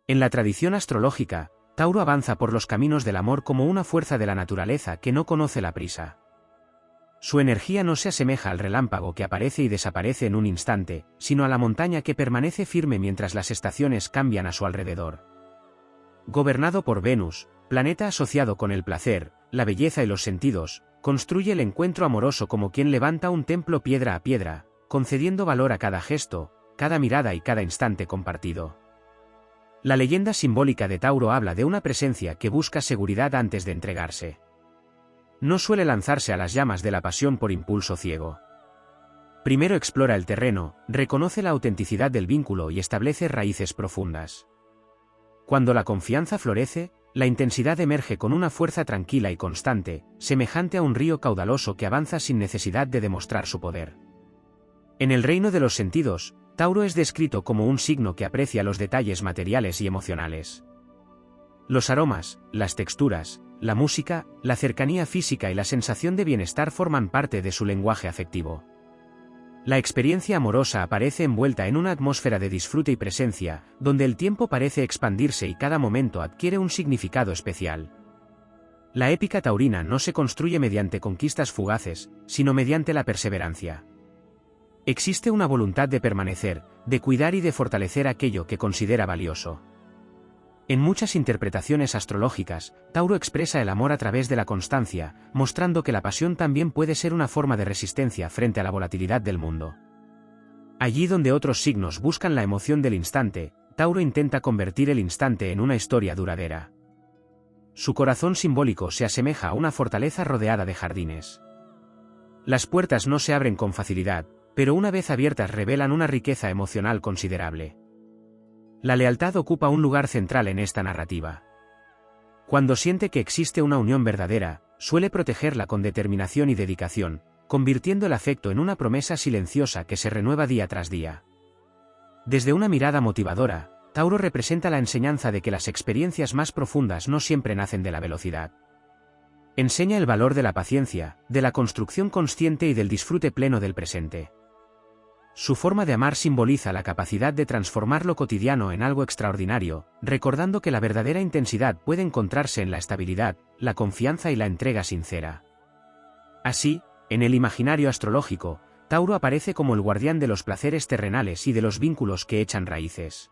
En la tradición astrológica, Tauro avanza por los caminos del amor como una fuerza de la naturaleza que no conoce la prisa. Su energía no se asemeja al relámpago que aparece y desaparece en un instante, sino a la montaña que permanece firme mientras las estaciones cambian a su alrededor. Gobernado por Venus, planeta asociado con el placer, la belleza y los sentidos, construye el encuentro amoroso como quien levanta un templo piedra a piedra, concediendo valor a cada gesto, cada mirada y cada instante compartido. La leyenda simbólica de Tauro habla de una presencia que busca seguridad antes de entregarse. No suele lanzarse a las llamas de la pasión por impulso ciego. Primero explora el terreno, reconoce la autenticidad del vínculo y establece raíces profundas. Cuando la confianza florece, la intensidad emerge con una fuerza tranquila y constante, semejante a un río caudaloso que avanza sin necesidad de demostrar su poder. En el reino de los sentidos, Tauro es descrito como un signo que aprecia los detalles materiales y emocionales. Los aromas, las texturas, la música, la cercanía física y la sensación de bienestar forman parte de su lenguaje afectivo. La experiencia amorosa aparece envuelta en una atmósfera de disfrute y presencia, donde el tiempo parece expandirse y cada momento adquiere un significado especial. La épica taurina no se construye mediante conquistas fugaces, sino mediante la perseverancia. Existe una voluntad de permanecer, de cuidar y de fortalecer aquello que considera valioso. En muchas interpretaciones astrológicas, Tauro expresa el amor a través de la constancia, mostrando que la pasión también puede ser una forma de resistencia frente a la volatilidad del mundo. Allí donde otros signos buscan la emoción del instante, Tauro intenta convertir el instante en una historia duradera. Su corazón simbólico se asemeja a una fortaleza rodeada de jardines. Las puertas no se abren con facilidad, pero una vez abiertas revelan una riqueza emocional considerable. La lealtad ocupa un lugar central en esta narrativa. Cuando siente que existe una unión verdadera, suele protegerla con determinación y dedicación, convirtiendo el afecto en una promesa silenciosa que se renueva día tras día. Desde una mirada motivadora, Tauro representa la enseñanza de que las experiencias más profundas no siempre nacen de la velocidad. Enseña el valor de la paciencia, de la construcción consciente y del disfrute pleno del presente. Su forma de amar simboliza la capacidad de transformar lo cotidiano en algo extraordinario, recordando que la verdadera intensidad puede encontrarse en la estabilidad, la confianza y la entrega sincera. Así, en el imaginario astrológico, Tauro aparece como el guardián de los placeres terrenales y de los vínculos que echan raíces.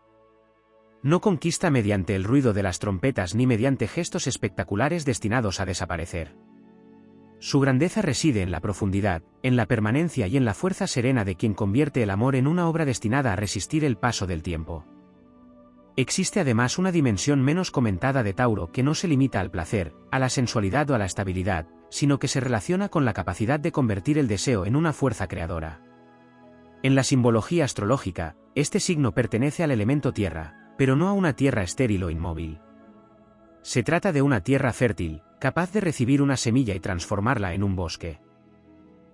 No conquista mediante el ruido de las trompetas ni mediante gestos espectaculares destinados a desaparecer. Su grandeza reside en la profundidad, en la permanencia y en la fuerza serena de quien convierte el amor en una obra destinada a resistir el paso del tiempo. Existe además una dimensión menos comentada de Tauro que no se limita al placer, a la sensualidad o a la estabilidad, sino que se relaciona con la capacidad de convertir el deseo en una fuerza creadora. En la simbología astrológica, este signo pertenece al elemento tierra, pero no a una tierra estéril o inmóvil. Se trata de una tierra fértil, capaz de recibir una semilla y transformarla en un bosque.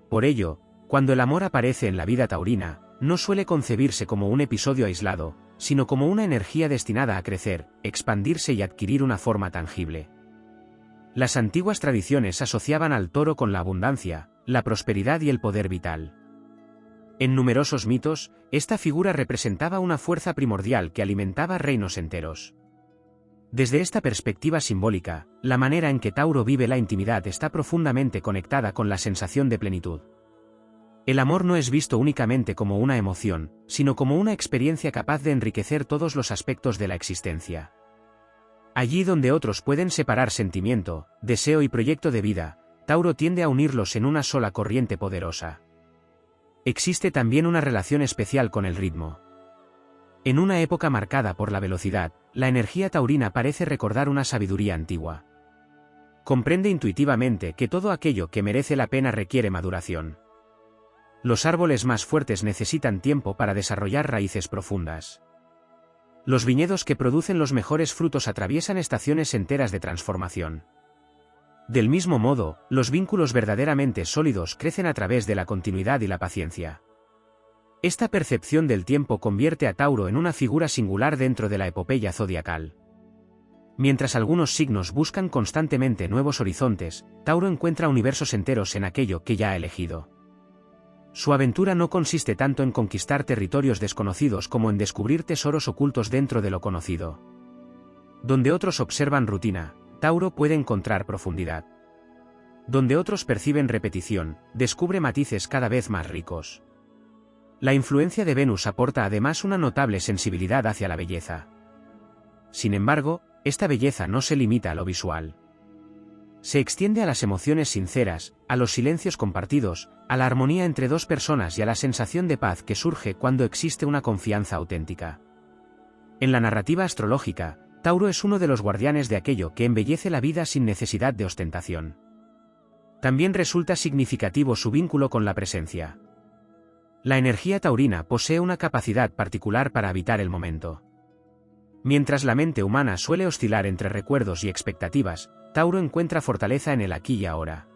Por ello, cuando el amor aparece en la vida taurina, no suele concebirse como un episodio aislado, sino como una energía destinada a crecer, expandirse y adquirir una forma tangible. Las antiguas tradiciones asociaban al toro con la abundancia, la prosperidad y el poder vital. En numerosos mitos, esta figura representaba una fuerza primordial que alimentaba reinos enteros. Desde esta perspectiva simbólica, la manera en que Tauro vive la intimidad está profundamente conectada con la sensación de plenitud. El amor no es visto únicamente como una emoción, sino como una experiencia capaz de enriquecer todos los aspectos de la existencia. Allí donde otros pueden separar sentimiento, deseo y proyecto de vida, Tauro tiende a unirlos en una sola corriente poderosa. Existe también una relación especial con el ritmo. En una época marcada por la velocidad, la energía taurina parece recordar una sabiduría antigua. Comprende intuitivamente que todo aquello que merece la pena requiere maduración. Los árboles más fuertes necesitan tiempo para desarrollar raíces profundas. Los viñedos que producen los mejores frutos atraviesan estaciones enteras de transformación. Del mismo modo, los vínculos verdaderamente sólidos crecen a través de la continuidad y la paciencia. Esta percepción del tiempo convierte a Tauro en una figura singular dentro de la epopeya zodiacal. Mientras algunos signos buscan constantemente nuevos horizontes, Tauro encuentra universos enteros en aquello que ya ha elegido. Su aventura no consiste tanto en conquistar territorios desconocidos como en descubrir tesoros ocultos dentro de lo conocido. Donde otros observan rutina, Tauro puede encontrar profundidad. Donde otros perciben repetición, descubre matices cada vez más ricos. La influencia de Venus aporta además una notable sensibilidad hacia la belleza. Sin embargo, esta belleza no se limita a lo visual. Se extiende a las emociones sinceras, a los silencios compartidos, a la armonía entre dos personas y a la sensación de paz que surge cuando existe una confianza auténtica. En la narrativa astrológica, Tauro es uno de los guardianes de aquello que embellece la vida sin necesidad de ostentación. También resulta significativo su vínculo con la presencia. La energía taurina posee una capacidad particular para habitar el momento. Mientras la mente humana suele oscilar entre recuerdos y expectativas, Tauro encuentra fortaleza en el aquí y ahora.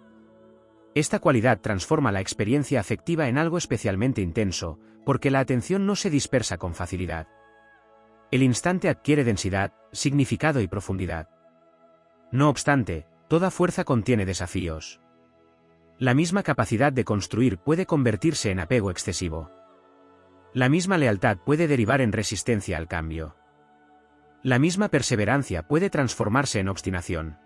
Esta cualidad transforma la experiencia afectiva en algo especialmente intenso, porque la atención no se dispersa con facilidad. El instante adquiere densidad, significado y profundidad. No obstante, toda fuerza contiene desafíos. La misma capacidad de construir puede convertirse en apego excesivo. La misma lealtad puede derivar en resistencia al cambio. La misma perseverancia puede transformarse en obstinación.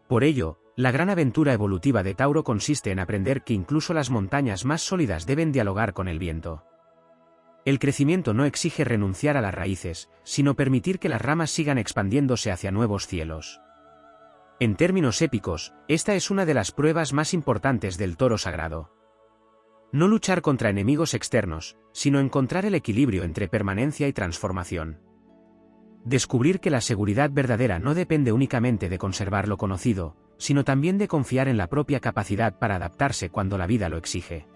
Por ello, la gran aventura evolutiva de Tauro consiste en aprender que incluso las montañas más sólidas deben dialogar con el viento. El crecimiento no exige renunciar a las raíces, sino permitir que las ramas sigan expandiéndose hacia nuevos cielos. En términos épicos, esta es una de las pruebas más importantes del toro sagrado. No luchar contra enemigos externos, sino encontrar el equilibrio entre permanencia y transformación. Descubrir que la seguridad verdadera no depende únicamente de conservar lo conocido, sino también de confiar en la propia capacidad para adaptarse cuando la vida lo exige.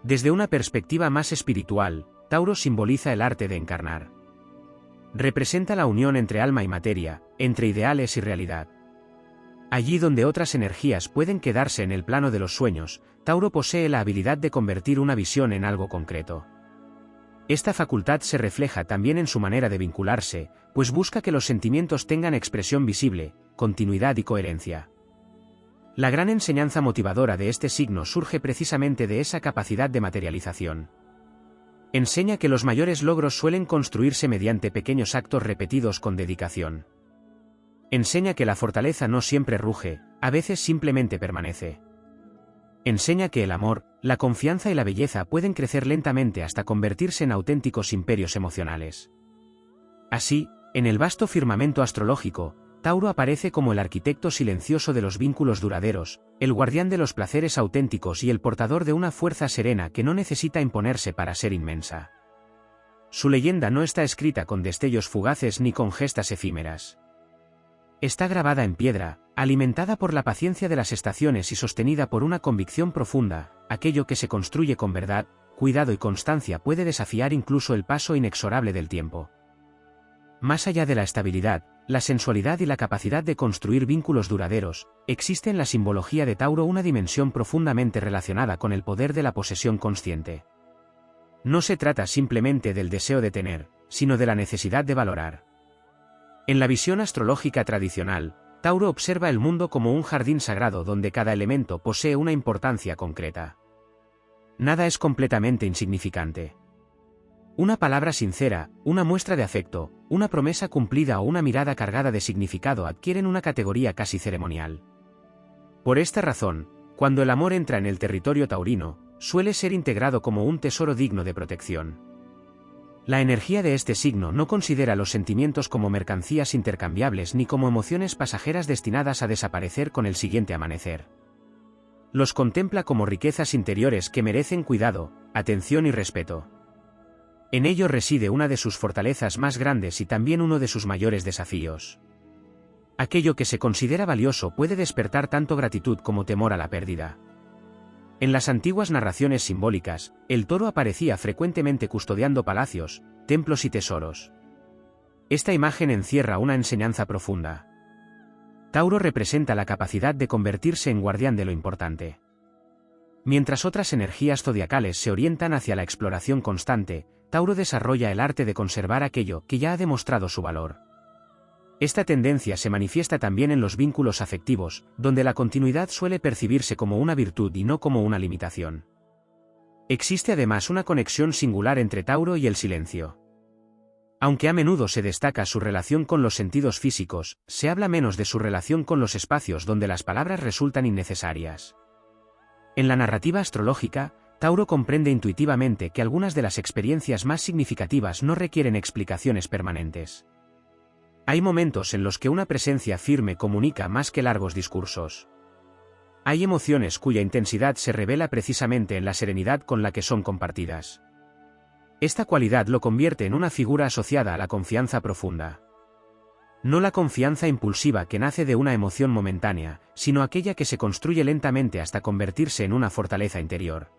Desde una perspectiva más espiritual, Tauro simboliza el arte de encarnar. Representa la unión entre alma y materia, entre ideales y realidad. Allí donde otras energías pueden quedarse en el plano de los sueños, Tauro posee la habilidad de convertir una visión en algo concreto. Esta facultad se refleja también en su manera de vincularse, pues busca que los sentimientos tengan expresión visible, continuidad y coherencia. La gran enseñanza motivadora de este signo surge precisamente de esa capacidad de materialización. Enseña que los mayores logros suelen construirse mediante pequeños actos repetidos con dedicación. Enseña que la fortaleza no siempre ruge, a veces simplemente permanece. Enseña que el amor, la confianza y la belleza pueden crecer lentamente hasta convertirse en auténticos imperios emocionales. Así, en el vasto firmamento astrológico, Tauro aparece como el arquitecto silencioso de los vínculos duraderos, el guardián de los placeres auténticos y el portador de una fuerza serena que no necesita imponerse para ser inmensa. Su leyenda no está escrita con destellos fugaces ni con gestas efímeras. Está grabada en piedra, alimentada por la paciencia de las estaciones y sostenida por una convicción profunda: aquello que se construye con verdad, cuidado y constancia puede desafiar incluso el paso inexorable del tiempo. Más allá de la estabilidad, la sensualidad y la capacidad de construir vínculos duraderos, existe en la simbología de Tauro una dimensión profundamente relacionada con el poder de la posesión consciente. No se trata simplemente del deseo de tener, sino de la necesidad de valorar. En la visión astrológica tradicional, Tauro observa el mundo como un jardín sagrado donde cada elemento posee una importancia concreta. Nada es completamente insignificante. Una palabra sincera, una muestra de afecto, una promesa cumplida o una mirada cargada de significado adquieren una categoría casi ceremonial. Por esta razón, cuando el amor entra en el territorio taurino, suele ser integrado como un tesoro digno de protección. La energía de este signo no considera los sentimientos como mercancías intercambiables ni como emociones pasajeras destinadas a desaparecer con el siguiente amanecer. Los contempla como riquezas interiores que merecen cuidado, atención y respeto. En ello reside una de sus fortalezas más grandes y también uno de sus mayores desafíos. Aquello que se considera valioso puede despertar tanto gratitud como temor a la pérdida. En las antiguas narraciones simbólicas, el toro aparecía frecuentemente custodiando palacios, templos y tesoros. Esta imagen encierra una enseñanza profunda. Tauro representa la capacidad de convertirse en guardián de lo importante. Mientras otras energías zodiacales se orientan hacia la exploración constante, Tauro desarrolla el arte de conservar aquello que ya ha demostrado su valor. Esta tendencia se manifiesta también en los vínculos afectivos, donde la continuidad suele percibirse como una virtud y no como una limitación. Existe además una conexión singular entre Tauro y el silencio. Aunque a menudo se destaca su relación con los sentidos físicos, se habla menos de su relación con los espacios donde las palabras resultan innecesarias. En la narrativa astrológica, Tauro comprende intuitivamente que algunas de las experiencias más significativas no requieren explicaciones permanentes. Hay momentos en los que una presencia firme comunica más que largos discursos. Hay emociones cuya intensidad se revela precisamente en la serenidad con la que son compartidas. Esta cualidad lo convierte en una figura asociada a la confianza profunda. No la confianza impulsiva que nace de una emoción momentánea, sino aquella que se construye lentamente hasta convertirse en una fortaleza interior.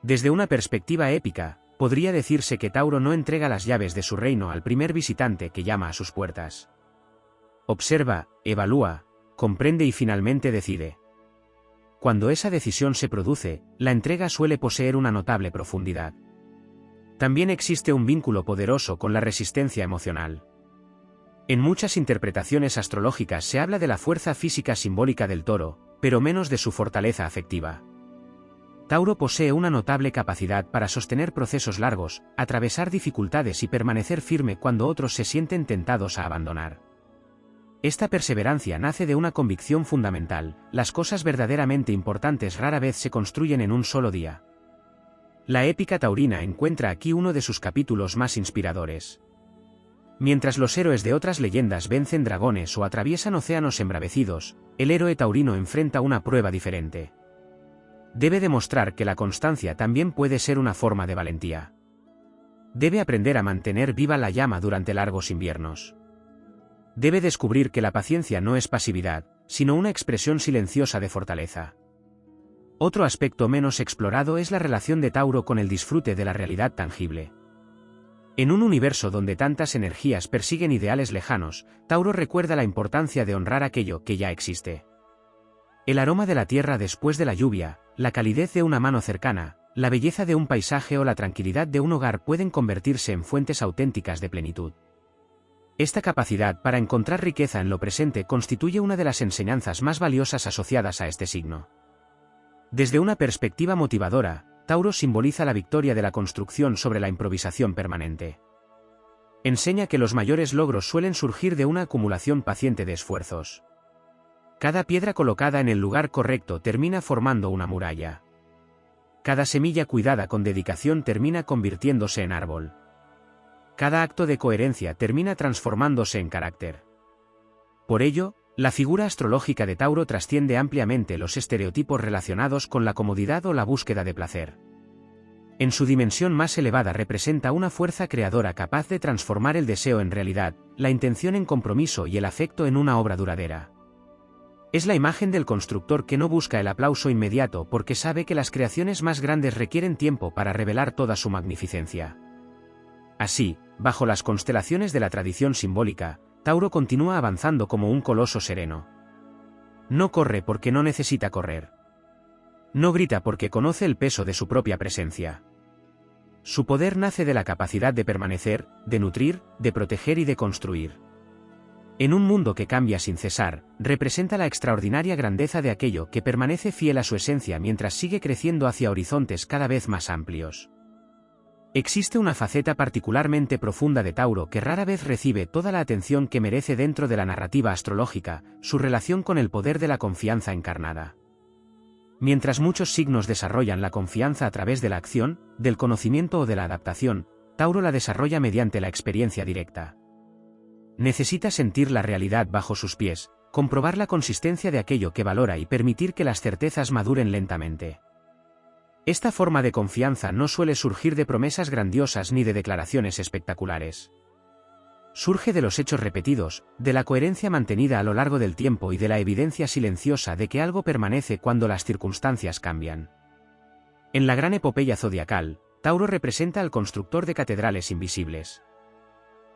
Desde una perspectiva épica, podría decirse que Tauro no entrega las llaves de su reino al primer visitante que llama a sus puertas. Observa, evalúa, comprende y finalmente decide. Cuando esa decisión se produce, la entrega suele poseer una notable profundidad. También existe un vínculo poderoso con la resistencia emocional. En muchas interpretaciones astrológicas se habla de la fuerza física simbólica del toro, pero menos de su fortaleza afectiva. Tauro posee una notable capacidad para sostener procesos largos, atravesar dificultades y permanecer firme cuando otros se sienten tentados a abandonar. Esta perseverancia nace de una convicción fundamental: las cosas verdaderamente importantes rara vez se construyen en un solo día. La épica taurina encuentra aquí uno de sus capítulos más inspiradores. Mientras los héroes de otras leyendas vencen dragones o atraviesan océanos embravecidos, el héroe taurino enfrenta una prueba diferente. Debe demostrar que la constancia también puede ser una forma de valentía. Debe aprender a mantener viva la llama durante largos inviernos. Debe descubrir que la paciencia no es pasividad, sino una expresión silenciosa de fortaleza. Otro aspecto menos explorado es la relación de Tauro con el disfrute de la realidad tangible. En un universo donde tantas energías persiguen ideales lejanos, Tauro recuerda la importancia de honrar aquello que ya existe. El aroma de la tierra después de la lluvia, la calidez de una mano cercana, la belleza de un paisaje o la tranquilidad de un hogar pueden convertirse en fuentes auténticas de plenitud. Esta capacidad para encontrar riqueza en lo presente constituye una de las enseñanzas más valiosas asociadas a este signo. Desde una perspectiva motivadora, Tauro simboliza la victoria de la construcción sobre la improvisación permanente. Enseña que los mayores logros suelen surgir de una acumulación paciente de esfuerzos. Cada piedra colocada en el lugar correcto termina formando una muralla. Cada semilla cuidada con dedicación termina convirtiéndose en árbol. Cada acto de coherencia termina transformándose en carácter. Por ello, la figura astrológica de Tauro trasciende ampliamente los estereotipos relacionados con la comodidad o la búsqueda de placer. En su dimensión más elevada representa una fuerza creadora capaz de transformar el deseo en realidad, la intención en compromiso y el afecto en una obra duradera. Es la imagen del constructor que no busca el aplauso inmediato porque sabe que las creaciones más grandes requieren tiempo para revelar toda su magnificencia. Así, bajo las constelaciones de la tradición simbólica, Tauro continúa avanzando como un coloso sereno. No corre porque no necesita correr. No grita porque conoce el peso de su propia presencia. Su poder nace de la capacidad de permanecer, de nutrir, de proteger y de construir. En un mundo que cambia sin cesar, representa la extraordinaria grandeza de aquello que permanece fiel a su esencia mientras sigue creciendo hacia horizontes cada vez más amplios. Existe una faceta particularmente profunda de Tauro que rara vez recibe toda la atención que merece dentro de la narrativa astrológica: su relación con el poder de la confianza encarnada. Mientras muchos signos desarrollan la confianza a través de la acción, del conocimiento o de la adaptación, Tauro la desarrolla mediante la experiencia directa. Necesita sentir la realidad bajo sus pies, comprobar la consistencia de aquello que valora y permitir que las certezas maduren lentamente. Esta forma de confianza no suele surgir de promesas grandiosas ni de declaraciones espectaculares. Surge de los hechos repetidos, de la coherencia mantenida a lo largo del tiempo y de la evidencia silenciosa de que algo permanece cuando las circunstancias cambian. En la gran epopeya zodiacal, Tauro representa al constructor de catedrales invisibles.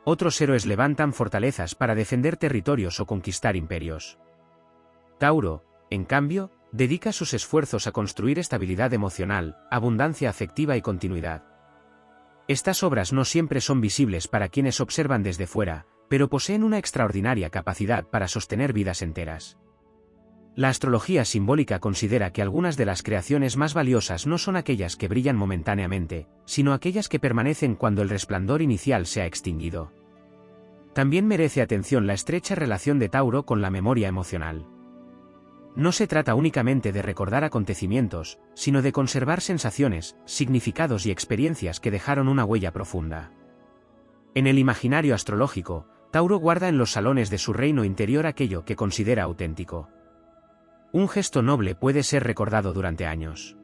Otros héroes levantan fortalezas para defender territorios o conquistar imperios. Tauro, en cambio, dedica sus esfuerzos a construir estabilidad emocional, abundancia afectiva y continuidad. Estas obras no siempre son visibles para quienes observan desde fuera, pero poseen una extraordinaria capacidad para sostener vidas enteras. La astrología simbólica considera que algunas de las creaciones más valiosas no son aquellas que brillan momentáneamente, sino aquellas que permanecen cuando el resplandor inicial se ha extinguido. También merece atención la estrecha relación de Tauro con la memoria emocional. No se trata únicamente de recordar acontecimientos, sino de conservar sensaciones, significados y experiencias que dejaron una huella profunda. En el imaginario astrológico, Tauro guarda en los salones de su reino interior aquello que considera auténtico. Un gesto noble puede ser recordado durante años.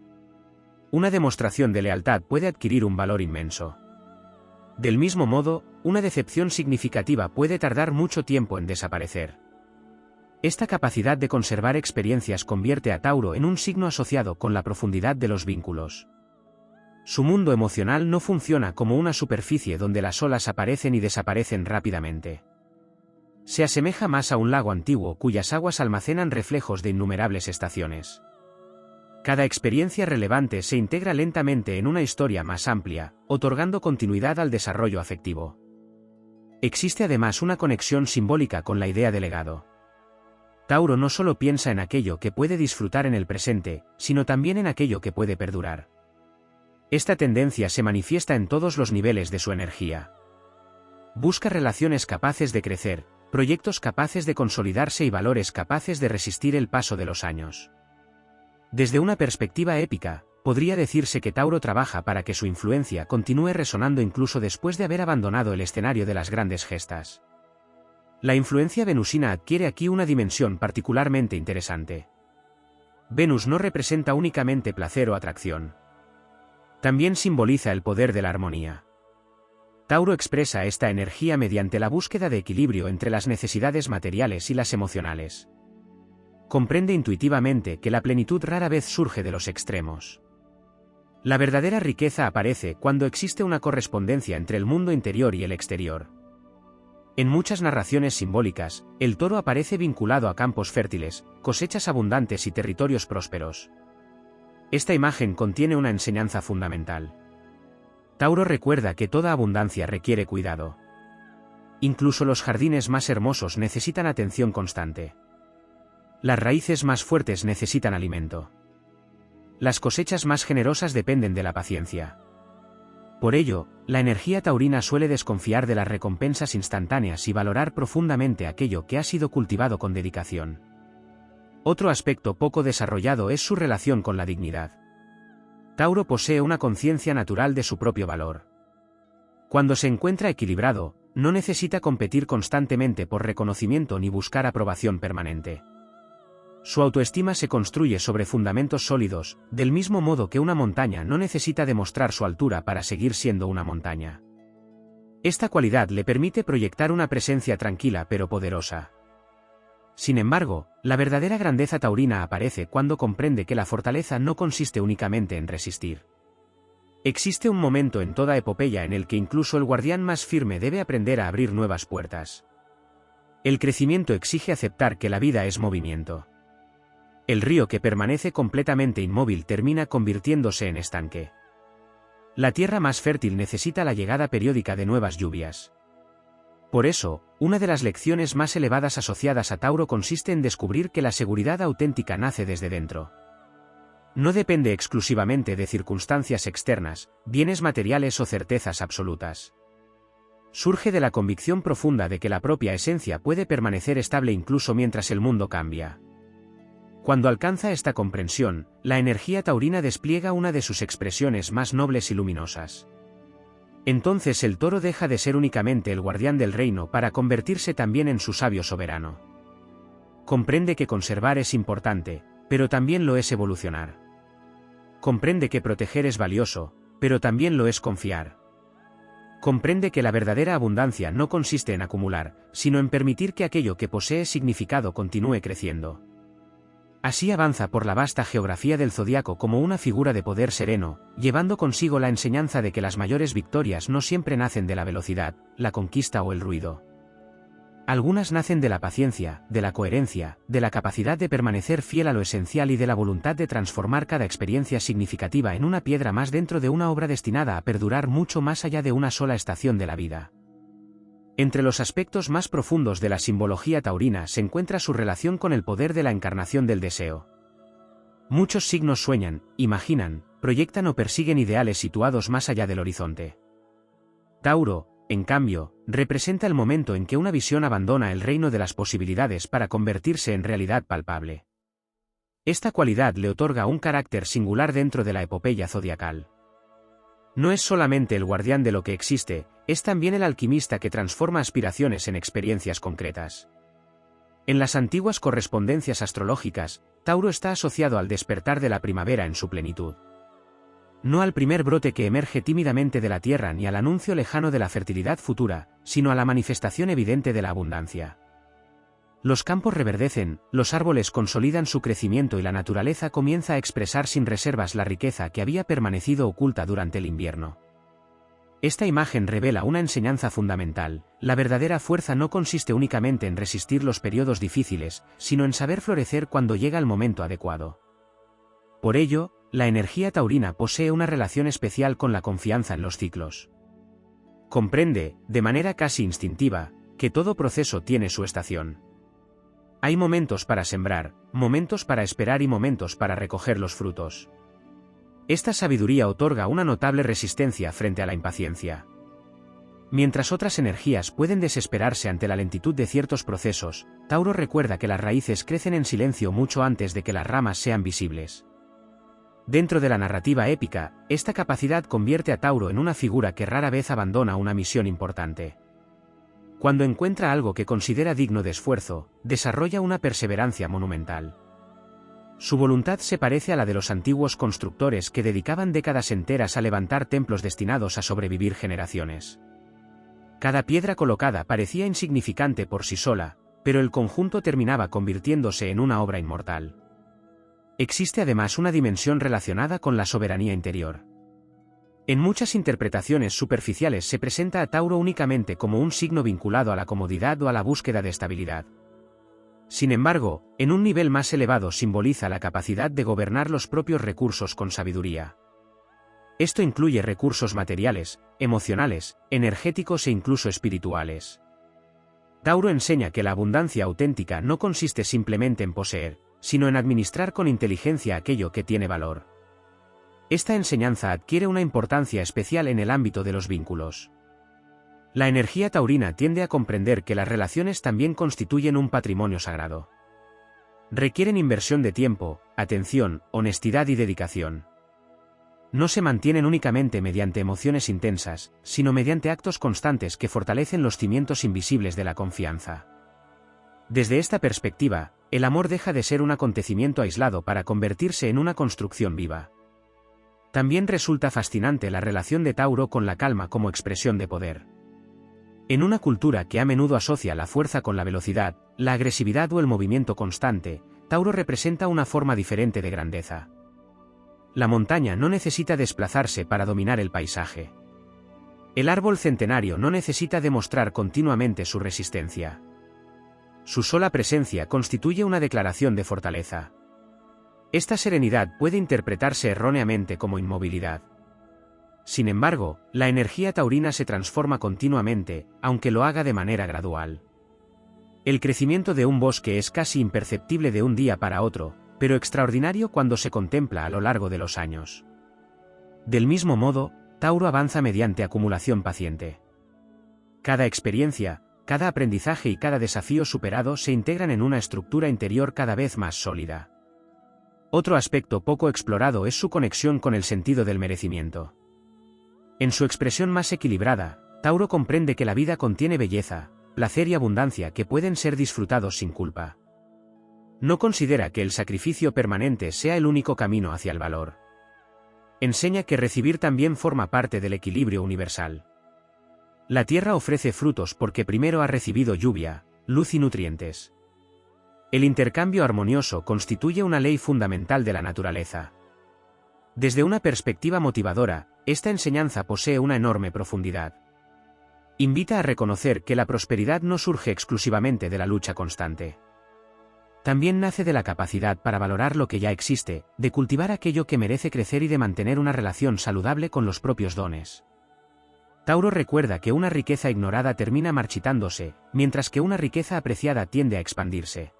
Una demostración de lealtad puede adquirir un valor inmenso. Del mismo modo, una decepción significativa puede tardar mucho tiempo en desaparecer. Esta capacidad de conservar experiencias convierte a Tauro en un signo asociado con la profundidad de los vínculos. Su mundo emocional no funciona como una superficie donde las olas aparecen y desaparecen rápidamente. Se asemeja más a un lago antiguo cuyas aguas almacenan reflejos de innumerables estaciones. Cada experiencia relevante se integra lentamente en una historia más amplia, otorgando continuidad al desarrollo afectivo. Existe además una conexión simbólica con la idea de legado. Tauro no solo piensa en aquello que puede disfrutar en el presente, sino también en aquello que puede perdurar. Esta tendencia se manifiesta en todos los niveles de su energía. Busca relaciones capaces de crecer, proyectos capaces de consolidarse y valores capaces de resistir el paso de los años. Desde una perspectiva épica, podría decirse que Tauro trabaja para que su influencia continúe resonando incluso después de haber abandonado el escenario de las grandes gestas. La influencia venusina adquiere aquí una dimensión particularmente interesante. Venus no representa únicamente placer o atracción. También simboliza el poder de la armonía. Tauro expresa esta energía mediante la búsqueda de equilibrio entre las necesidades materiales y las emocionales. Comprende intuitivamente que la plenitud rara vez surge de los extremos. La verdadera riqueza aparece cuando existe una correspondencia entre el mundo interior y el exterior. En muchas narraciones simbólicas, el toro aparece vinculado a campos fértiles, cosechas abundantes y territorios prósperos. Esta imagen contiene una enseñanza fundamental. Tauro recuerda que toda abundancia requiere cuidado. Incluso los jardines más hermosos necesitan atención constante. Las raíces más fuertes necesitan alimento. Las cosechas más generosas dependen de la paciencia. Por ello, la energía taurina suele desconfiar de las recompensas instantáneas y valorar profundamente aquello que ha sido cultivado con dedicación. Otro aspecto poco desarrollado es su relación con la dignidad. Tauro posee una conciencia natural de su propio valor. Cuando se encuentra equilibrado, no necesita competir constantemente por reconocimiento ni buscar aprobación permanente. Su autoestima se construye sobre fundamentos sólidos, del mismo modo que una montaña no necesita demostrar su altura para seguir siendo una montaña. Esta cualidad le permite proyectar una presencia tranquila pero poderosa. Sin embargo, la verdadera grandeza taurina aparece cuando comprende que la fortaleza no consiste únicamente en resistir. Existe un momento en toda epopeya en el que incluso el guardián más firme debe aprender a abrir nuevas puertas. El crecimiento exige aceptar que la vida es movimiento. El río que permanece completamente inmóvil termina convirtiéndose en estanque. La tierra más fértil necesita la llegada periódica de nuevas lluvias. Por eso, una de las lecciones más elevadas asociadas a Tauro consiste en descubrir que la seguridad auténtica nace desde dentro. No depende exclusivamente de circunstancias externas, bienes materiales o certezas absolutas. Surge de la convicción profunda de que la propia esencia puede permanecer estable incluso mientras el mundo cambia. Cuando alcanza esta comprensión, la energía taurina despliega una de sus expresiones más nobles y luminosas. Entonces el toro deja de ser únicamente el guardián del reino para convertirse también en su sabio soberano. Comprende que conservar es importante, pero también lo es evolucionar. Comprende que proteger es valioso, pero también lo es confiar. Comprende que la verdadera abundancia no consiste en acumular, sino en permitir que aquello que posee significado continúe creciendo. Así avanza por la vasta geografía del zodiaco como una figura de poder sereno, llevando consigo la enseñanza de que las mayores victorias no siempre nacen de la velocidad, la conquista o el ruido. Algunas nacen de la paciencia, de la coherencia, de la capacidad de permanecer fiel a lo esencial y de la voluntad de transformar cada experiencia significativa en una piedra más dentro de una obra destinada a perdurar mucho más allá de una sola estación de la vida. Entre los aspectos más profundos de la simbología taurina se encuentra su relación con el poder de la encarnación del deseo. Muchos signos sueñan, imaginan, proyectan o persiguen ideales situados más allá del horizonte. Tauro, en cambio, representa el momento en que una visión abandona el reino de las posibilidades para convertirse en realidad palpable. Esta cualidad le otorga un carácter singular dentro de la epopeya zodiacal. No es solamente el guardián de lo que existe, es también el alquimista que transforma aspiraciones en experiencias concretas. En las antiguas correspondencias astrológicas, Tauro está asociado al despertar de la primavera en su plenitud. No al primer brote que emerge tímidamente de la tierra ni al anuncio lejano de la fertilidad futura, sino a la manifestación evidente de la abundancia. Los campos reverdecen, los árboles consolidan su crecimiento y la naturaleza comienza a expresar sin reservas la riqueza que había permanecido oculta durante el invierno. Esta imagen revela una enseñanza fundamental: la verdadera fuerza no consiste únicamente en resistir los periodos difíciles, sino en saber florecer cuando llega el momento adecuado. Por ello, la energía taurina posee una relación especial con la confianza en los ciclos. Comprende, de manera casi instintiva, que todo proceso tiene su estación. Hay momentos para sembrar, momentos para esperar y momentos para recoger los frutos. Esta sabiduría otorga una notable resistencia frente a la impaciencia. Mientras otras energías pueden desesperarse ante la lentitud de ciertos procesos, Tauro recuerda que las raíces crecen en silencio mucho antes de que las ramas sean visibles. Dentro de la narrativa épica, esta capacidad convierte a Tauro en una figura que rara vez abandona una misión importante. Cuando encuentra algo que considera digno de esfuerzo, desarrolla una perseverancia monumental. Su voluntad se parece a la de los antiguos constructores que dedicaban décadas enteras a levantar templos destinados a sobrevivir generaciones. Cada piedra colocada parecía insignificante por sí sola, pero el conjunto terminaba convirtiéndose en una obra inmortal. Existe además una dimensión relacionada con la soberanía interior. En muchas interpretaciones superficiales se presenta a Tauro únicamente como un signo vinculado a la comodidad o a la búsqueda de estabilidad. Sin embargo, en un nivel más elevado simboliza la capacidad de gobernar los propios recursos con sabiduría. Esto incluye recursos materiales, emocionales, energéticos e incluso espirituales. Tauro enseña que la abundancia auténtica no consiste simplemente en poseer, sino en administrar con inteligencia aquello que tiene valor. Esta enseñanza adquiere una importancia especial en el ámbito de los vínculos. La energía taurina tiende a comprender que las relaciones también constituyen un patrimonio sagrado. Requieren inversión de tiempo, atención, honestidad y dedicación. No se mantienen únicamente mediante emociones intensas, sino mediante actos constantes que fortalecen los cimientos invisibles de la confianza. Desde esta perspectiva, el amor deja de ser un acontecimiento aislado para convertirse en una construcción viva. También resulta fascinante la relación de Tauro con la calma como expresión de poder. En una cultura que a menudo asocia la fuerza con la velocidad, la agresividad o el movimiento constante, Tauro representa una forma diferente de grandeza. La montaña no necesita desplazarse para dominar el paisaje. El árbol centenario no necesita demostrar continuamente su resistencia. Su sola presencia constituye una declaración de fortaleza. Esta serenidad puede interpretarse erróneamente como inmovilidad. Sin embargo, la energía taurina se transforma continuamente, aunque lo haga de manera gradual. El crecimiento de un bosque es casi imperceptible de un día para otro, pero extraordinario cuando se contempla a lo largo de los años. Del mismo modo, Tauro avanza mediante acumulación paciente. Cada experiencia, cada aprendizaje y cada desafío superado se integran en una estructura interior cada vez más sólida. Otro aspecto poco explorado es su conexión con el sentido del merecimiento. En su expresión más equilibrada, Tauro comprende que la vida contiene belleza, placer y abundancia que pueden ser disfrutados sin culpa. No considera que el sacrificio permanente sea el único camino hacia el valor. Enseña que recibir también forma parte del equilibrio universal. La tierra ofrece frutos porque primero ha recibido lluvia, luz y nutrientes. El intercambio armonioso constituye una ley fundamental de la naturaleza. Desde una perspectiva motivadora, esta enseñanza posee una enorme profundidad. Invita a reconocer que la prosperidad no surge exclusivamente de la lucha constante. También nace de la capacidad para valorar lo que ya existe, de cultivar aquello que merece crecer y de mantener una relación saludable con los propios dones. Tauro recuerda que una riqueza ignorada termina marchitándose, mientras que una riqueza apreciada tiende a expandirse.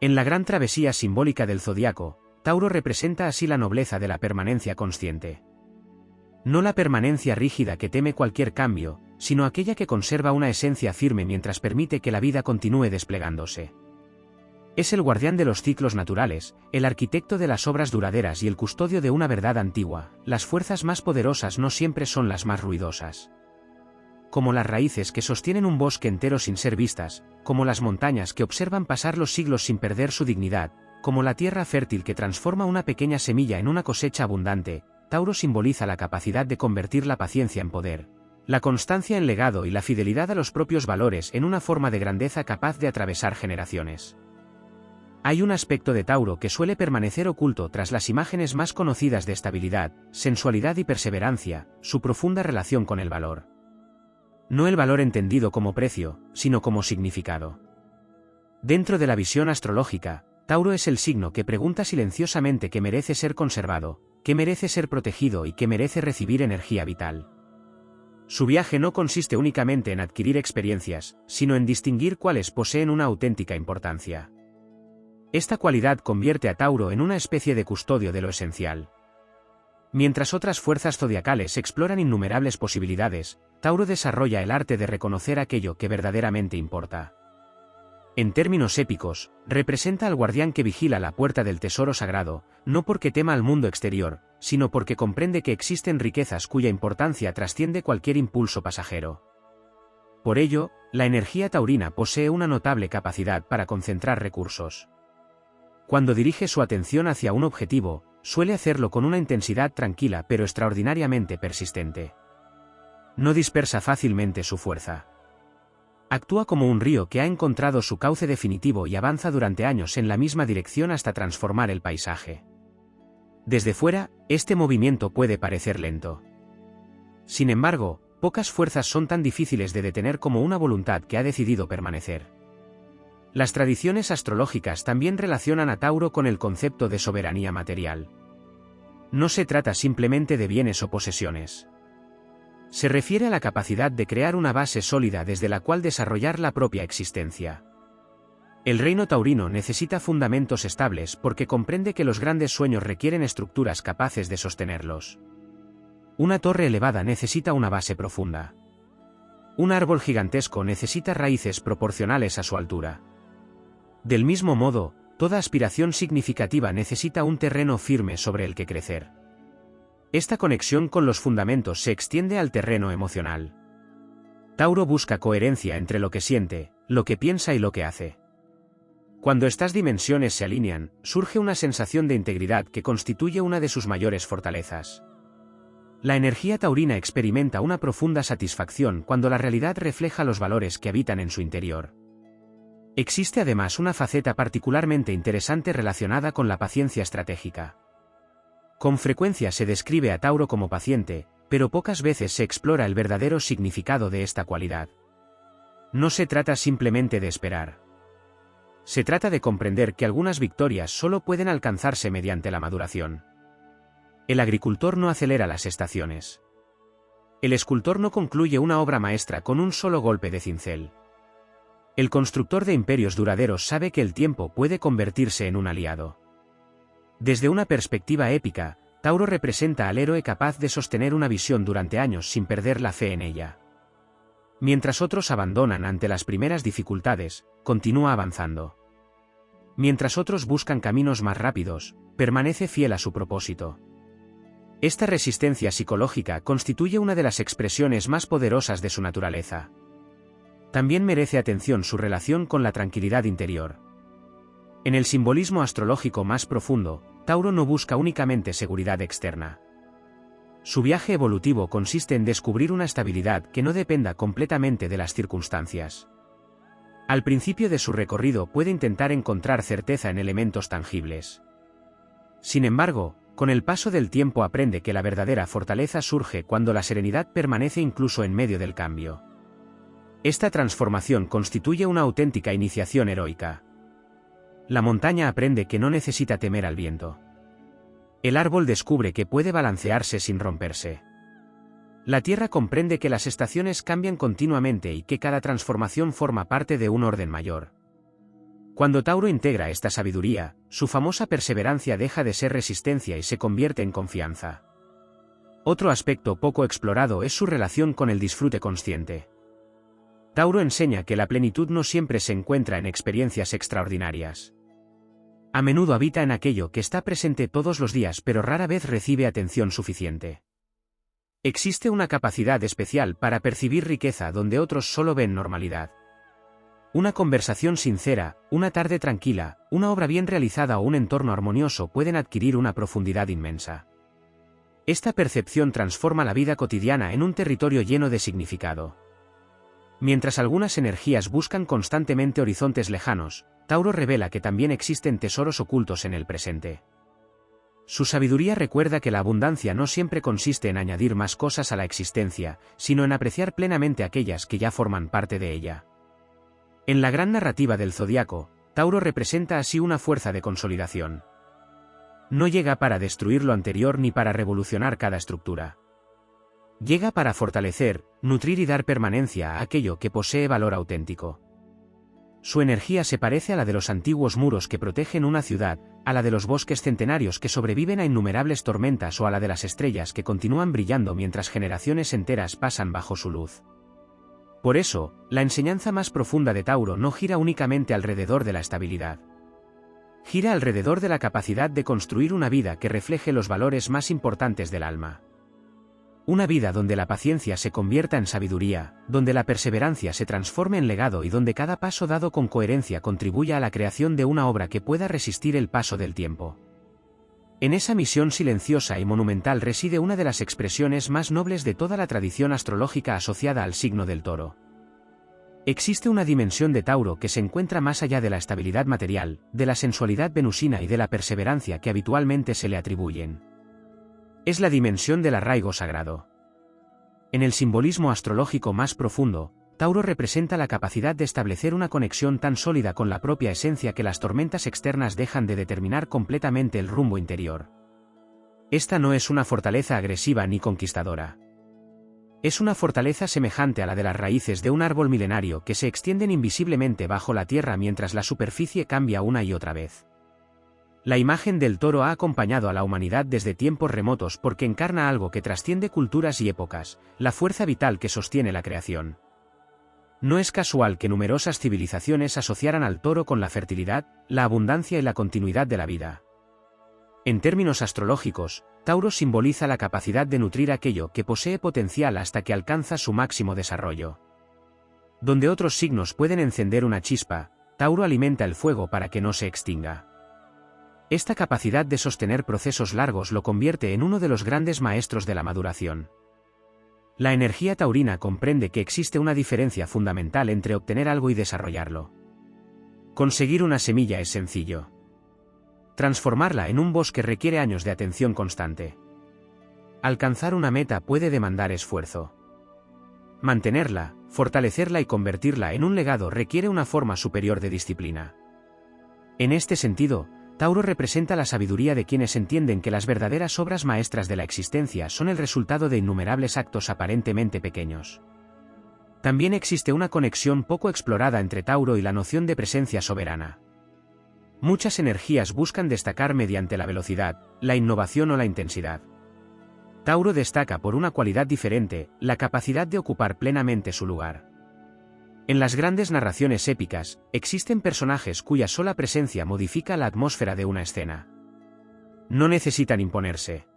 En la gran travesía simbólica del zodiaco, Tauro representa así la nobleza de la permanencia consciente. No la permanencia rígida que teme cualquier cambio, sino aquella que conserva una esencia firme mientras permite que la vida continúe desplegándose. Es el guardián de los ciclos naturales, el arquitecto de las obras duraderas y el custodio de una verdad antigua. Las fuerzas más poderosas no siempre son las más ruidosas. Como las raíces que sostienen un bosque entero sin ser vistas, como las montañas que observan pasar los siglos sin perder su dignidad, como la tierra fértil que transforma una pequeña semilla en una cosecha abundante, Tauro simboliza la capacidad de convertir la paciencia en poder, la constancia en legado y la fidelidad a los propios valores en una forma de grandeza capaz de atravesar generaciones. Hay un aspecto de Tauro que suele permanecer oculto tras las imágenes más conocidas de estabilidad, sensualidad y perseverancia, su profunda relación con el valor. No el valor entendido como precio, sino como significado. Dentro de la visión astrológica, Tauro es el signo que pregunta silenciosamente qué merece ser conservado, qué merece ser protegido y qué merece recibir energía vital. Su viaje no consiste únicamente en adquirir experiencias, sino en distinguir cuáles poseen una auténtica importancia. Esta cualidad convierte a Tauro en una especie de custodio de lo esencial. Mientras otras fuerzas zodiacales exploran innumerables posibilidades, Tauro desarrolla el arte de reconocer aquello que verdaderamente importa. En términos épicos, representa al guardián que vigila la puerta del tesoro sagrado, no porque tema al mundo exterior, sino porque comprende que existen riquezas cuya importancia trasciende cualquier impulso pasajero. Por ello, la energía taurina posee una notable capacidad para concentrar recursos. Cuando dirige su atención hacia un objetivo, suele hacerlo con una intensidad tranquila pero extraordinariamente persistente. No dispersa fácilmente su fuerza. Actúa como un río que ha encontrado su cauce definitivo y avanza durante años en la misma dirección hasta transformar el paisaje. Desde fuera, este movimiento puede parecer lento. Sin embargo, pocas fuerzas son tan difíciles de detener como una voluntad que ha decidido permanecer. Las tradiciones astrológicas también relacionan a Tauro con el concepto de soberanía material. No se trata simplemente de bienes o posesiones. Se refiere a la capacidad de crear una base sólida desde la cual desarrollar la propia existencia. El reino taurino necesita fundamentos estables porque comprende que los grandes sueños requieren estructuras capaces de sostenerlos. Una torre elevada necesita una base profunda. Un árbol gigantesco necesita raíces proporcionales a su altura. Del mismo modo, toda aspiración significativa necesita un terreno firme sobre el que crecer. Esta conexión con los fundamentos se extiende al terreno emocional. Tauro busca coherencia entre lo que siente, lo que piensa y lo que hace. Cuando estas dimensiones se alinean, surge una sensación de integridad que constituye una de sus mayores fortalezas. La energía taurina experimenta una profunda satisfacción cuando la realidad refleja los valores que habitan en su interior. Existe además una faceta particularmente interesante relacionada con la paciencia estratégica. Con frecuencia se describe a Tauro como paciente, pero pocas veces se explora el verdadero significado de esta cualidad. No se trata simplemente de esperar. Se trata de comprender que algunas victorias solo pueden alcanzarse mediante la maduración. El agricultor no acelera las estaciones. El escultor no concluye una obra maestra con un solo golpe de cincel. El constructor de imperios duraderos sabe que el tiempo puede convertirse en un aliado. Desde una perspectiva épica, Tauro representa al héroe capaz de sostener una visión durante años sin perder la fe en ella. Mientras otros abandonan ante las primeras dificultades, continúa avanzando. Mientras otros buscan caminos más rápidos, permanece fiel a su propósito. Esta resistencia psicológica constituye una de las expresiones más poderosas de su naturaleza. También merece atención su relación con la tranquilidad interior. En el simbolismo astrológico más profundo, Tauro no busca únicamente seguridad externa. Su viaje evolutivo consiste en descubrir una estabilidad que no dependa completamente de las circunstancias. Al principio de su recorrido puede intentar encontrar certeza en elementos tangibles. Sin embargo, con el paso del tiempo aprende que la verdadera fortaleza surge cuando la serenidad permanece incluso en medio del cambio. Esta transformación constituye una auténtica iniciación heroica. La montaña aprende que no necesita temer al viento. El árbol descubre que puede balancearse sin romperse. La Tierra comprende que las estaciones cambian continuamente y que cada transformación forma parte de un orden mayor. Cuando Tauro integra esta sabiduría, su famosa perseverancia deja de ser resistencia y se convierte en confianza. Otro aspecto poco explorado es su relación con el disfrute consciente. Tauro enseña que la plenitud no siempre se encuentra en experiencias extraordinarias. A menudo habita en aquello que está presente todos los días pero rara vez recibe atención suficiente. Existe una capacidad especial para percibir riqueza donde otros solo ven normalidad. Una conversación sincera, una tarde tranquila, una obra bien realizada o un entorno armonioso pueden adquirir una profundidad inmensa. Esta percepción transforma la vida cotidiana en un territorio lleno de significado. Mientras algunas energías buscan constantemente horizontes lejanos, Tauro revela que también existen tesoros ocultos en el presente. Su sabiduría recuerda que la abundancia no siempre consiste en añadir más cosas a la existencia, sino en apreciar plenamente aquellas que ya forman parte de ella. En la gran narrativa del zodiaco, Tauro representa así una fuerza de consolidación. No llega para destruir lo anterior ni para revolucionar cada estructura. Llega para fortalecer, nutrir y dar permanencia a aquello que posee valor auténtico. Su energía se parece a la de los antiguos muros que protegen una ciudad, a la de los bosques centenarios que sobreviven a innumerables tormentas o a la de las estrellas que continúan brillando mientras generaciones enteras pasan bajo su luz. Por eso, la enseñanza más profunda de Tauro no gira únicamente alrededor de la estabilidad. Gira alrededor de la capacidad de construir una vida que refleje los valores más importantes del alma. Una vida donde la paciencia se convierta en sabiduría, donde la perseverancia se transforme en legado y donde cada paso dado con coherencia contribuya a la creación de una obra que pueda resistir el paso del tiempo. En esa misión silenciosa y monumental reside una de las expresiones más nobles de toda la tradición astrológica asociada al signo del Toro. Existe una dimensión de Tauro que se encuentra más allá de la estabilidad material, de la sensualidad venusina y de la perseverancia que habitualmente se le atribuyen. Es la dimensión del arraigo sagrado. En el simbolismo astrológico más profundo, Tauro representa la capacidad de establecer una conexión tan sólida con la propia esencia que las tormentas externas dejan de determinar completamente el rumbo interior. Esta no es una fortaleza agresiva ni conquistadora. Es una fortaleza semejante a la de las raíces de un árbol milenario que se extienden invisiblemente bajo la tierra mientras la superficie cambia una y otra vez. La imagen del toro ha acompañado a la humanidad desde tiempos remotos porque encarna algo que trasciende culturas y épocas, la fuerza vital que sostiene la creación. No es casual que numerosas civilizaciones asociaran al toro con la fertilidad, la abundancia y la continuidad de la vida. En términos astrológicos, Tauro simboliza la capacidad de nutrir aquello que posee potencial hasta que alcanza su máximo desarrollo. Donde otros signos pueden encender una chispa, Tauro alimenta el fuego para que no se extinga. Esta capacidad de sostener procesos largos lo convierte en uno de los grandes maestros de la maduración. La energía taurina comprende que existe una diferencia fundamental entre obtener algo y desarrollarlo. Conseguir una semilla es sencillo. Transformarla en un bosque requiere años de atención constante. Alcanzar una meta puede demandar esfuerzo. Mantenerla, fortalecerla y convertirla en un legado requiere una forma superior de disciplina. En este sentido, Tauro representa la sabiduría de quienes entienden que las verdaderas obras maestras de la existencia son el resultado de innumerables actos aparentemente pequeños. También existe una conexión poco explorada entre Tauro y la noción de presencia soberana. Muchas energías buscan destacar mediante la velocidad, la innovación o la intensidad. Tauro destaca por una cualidad diferente, la capacidad de ocupar plenamente su lugar. En las grandes narraciones épicas, existen personajes cuya sola presencia modifica la atmósfera de una escena. No necesitan imponerse.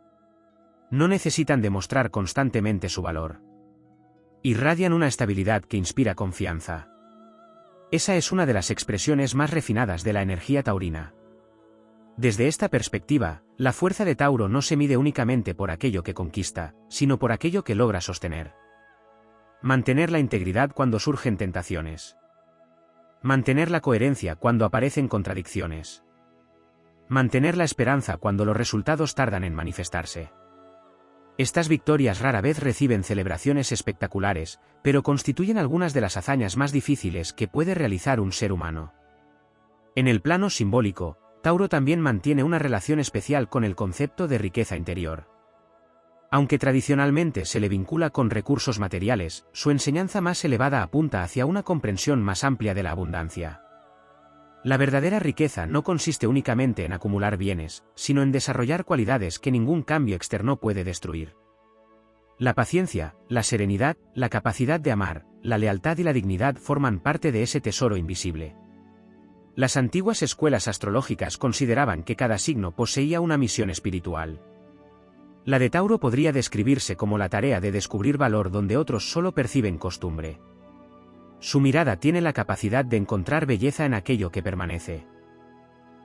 No necesitan demostrar constantemente su valor. Irradian una estabilidad que inspira confianza. Esa es una de las expresiones más refinadas de la energía taurina. Desde esta perspectiva, la fuerza de Tauro no se mide únicamente por aquello que conquista, sino por aquello que logra sostener. Mantener la integridad cuando surgen tentaciones. Mantener la coherencia cuando aparecen contradicciones. Mantener la esperanza cuando los resultados tardan en manifestarse. Estas victorias rara vez reciben celebraciones espectaculares, pero constituyen algunas de las hazañas más difíciles que puede realizar un ser humano. En el plano simbólico, Tauro también mantiene una relación especial con el concepto de riqueza interior. Aunque tradicionalmente se le vincula con recursos materiales, su enseñanza más elevada apunta hacia una comprensión más amplia de la abundancia. La verdadera riqueza no consiste únicamente en acumular bienes, sino en desarrollar cualidades que ningún cambio externo puede destruir. La paciencia, la serenidad, la capacidad de amar, la lealtad y la dignidad forman parte de ese tesoro invisible. Las antiguas escuelas astrológicas consideraban que cada signo poseía una misión espiritual. La de Tauro podría describirse como la tarea de descubrir valor donde otros solo perciben costumbre. Su mirada tiene la capacidad de encontrar belleza en aquello que permanece.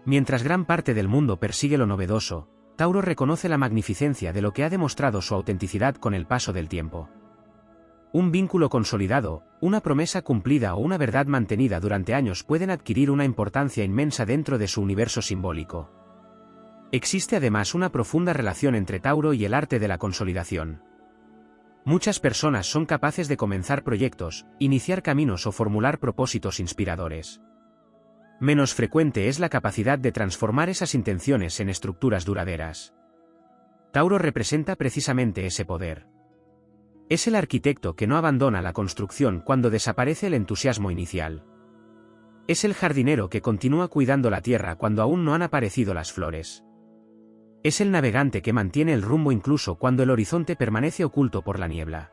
Mientras gran parte del mundo persigue lo novedoso, Tauro reconoce la magnificencia de lo que ha demostrado su autenticidad con el paso del tiempo. Un vínculo consolidado, una promesa cumplida o una verdad mantenida durante años pueden adquirir una importancia inmensa dentro de su universo simbólico. Existe además una profunda relación entre Tauro y el arte de la consolidación. Muchas personas son capaces de comenzar proyectos, iniciar caminos o formular propósitos inspiradores. Menos frecuente es la capacidad de transformar esas intenciones en estructuras duraderas. Tauro representa precisamente ese poder. Es el arquitecto que no abandona la construcción cuando desaparece el entusiasmo inicial. Es el jardinero que continúa cuidando la tierra cuando aún no han aparecido las flores. Es el navegante que mantiene el rumbo incluso cuando el horizonte permanece oculto por la niebla.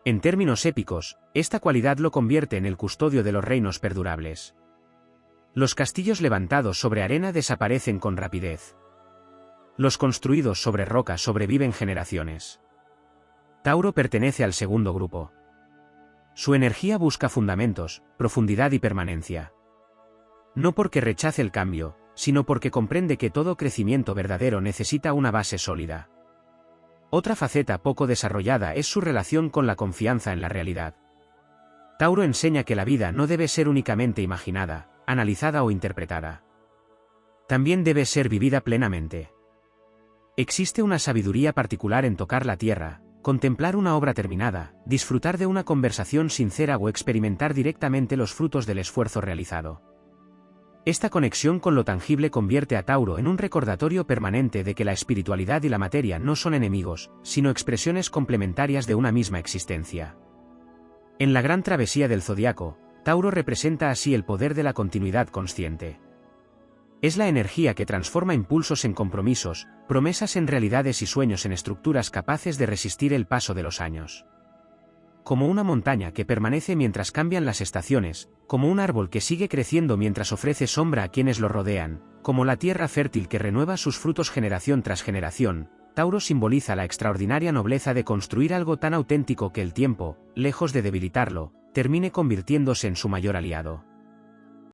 En términos épicos, esta cualidad lo convierte en el custodio de los reinos perdurables. Los castillos levantados sobre arena desaparecen con rapidez. Los construidos sobre roca sobreviven generaciones. Tauro pertenece al segundo grupo. Su energía busca fundamentos, profundidad y permanencia. No porque rechace el cambio, sino porque comprende que todo crecimiento verdadero necesita una base sólida. Otra faceta poco desarrollada es su relación con la confianza en la realidad. Tauro enseña que la vida no debe ser únicamente imaginada, analizada o interpretada. También debe ser vivida plenamente. Existe una sabiduría particular en tocar la tierra, contemplar una obra terminada, disfrutar de una conversación sincera o experimentar directamente los frutos del esfuerzo realizado. Esta conexión con lo tangible convierte a Tauro en un recordatorio permanente de que la espiritualidad y la materia no son enemigos, sino expresiones complementarias de una misma existencia. En la gran travesía del zodiaco, Tauro representa así el poder de la continuidad consciente. Es la energía que transforma impulsos en compromisos, promesas en realidades y sueños en estructuras capaces de resistir el paso de los años. Como una montaña que permanece mientras cambian las estaciones, como un árbol que sigue creciendo mientras ofrece sombra a quienes lo rodean, como la tierra fértil que renueva sus frutos generación tras generación, Tauro simboliza la extraordinaria nobleza de construir algo tan auténtico que el tiempo, lejos de debilitarlo, termine convirtiéndose en su mayor aliado.